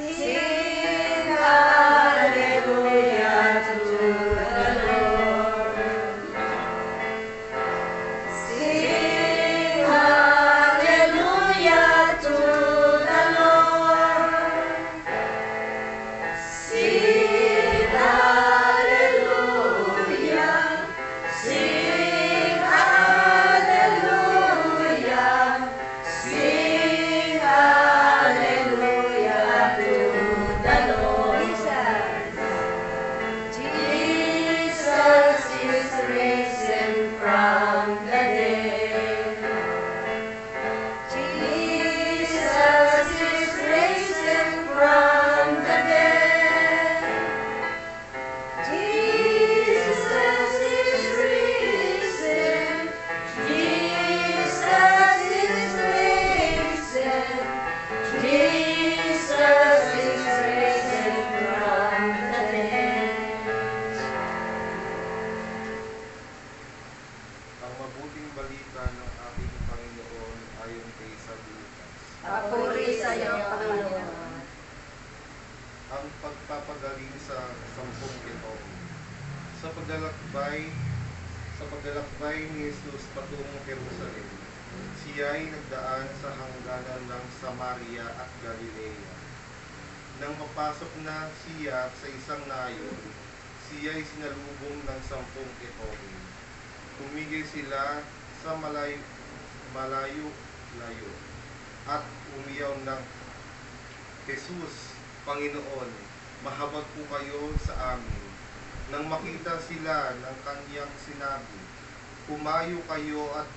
Sing hallelujah to the Lord. Sing hallelujah to the Lord. Sing hallelujah. Sing hallelujah. Sing hallelujah to the Lord. Jesus is risen from the dead. Jesus is risen from the dead. Jesus is risen. Jesus is risen. Jesus is risen from the dead. Ang mabuting balita ng ating Panginoon ayon kay San Lucas. Papuri sa iyo, Panginoon. Ang pagpapagaling sa 10 ketong. Sa paglalakbay ni Jesus patungong Jerusalem, siya'y nagdaan sa hangganan ng Samaria at Galilea. Nang mapasok na siya sa isang nayon, siya'y sinalubong ng 10 ketong. Tumigil sila sa malayo at umiyaw ng, Jesus, Panginoon, mahabag po kayo sa amin. Nang makita sila ng kanyang sinabi, humayo kayo at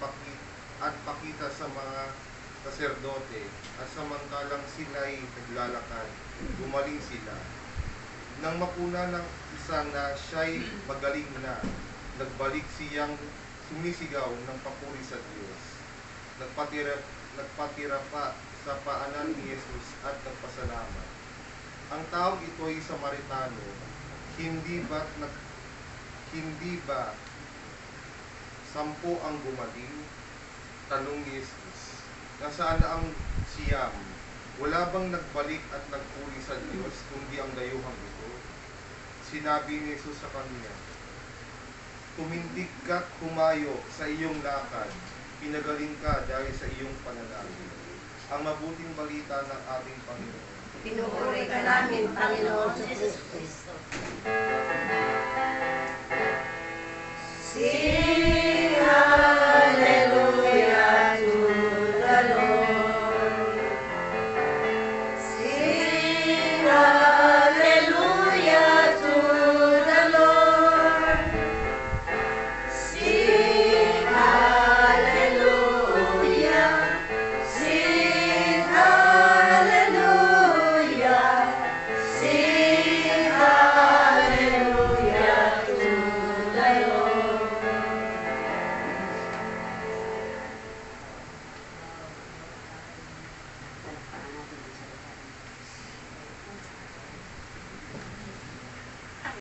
pakita sa mga saserdote, at samantalang sila'y naglalakad, gumaling sila. Nang mapuna ng isa na siya'y magaling na, nagbalik siyang sumisigaw ng papuri sa Diyos. Nagpatira pa sa paanan ni Jesus at nagpasalamat. Ang taong ito'y Samaritano. Hindi ba 10 ang gumaling? Tanong ni Jesus. Nasaan na ang siyam? Wala bang nagbalik at nagpuri sa Diyos kundi ang dayuhang ito? Sinabi ni Jesus sa kanya, tumindig ka't humayo sa iyong lakad, pinagaling ka dahil sa iyong panalangin. Ang mabuting balita ng ating Panginoon. Pinupuri ka namin, Panginoon Jesus Kristo. Sing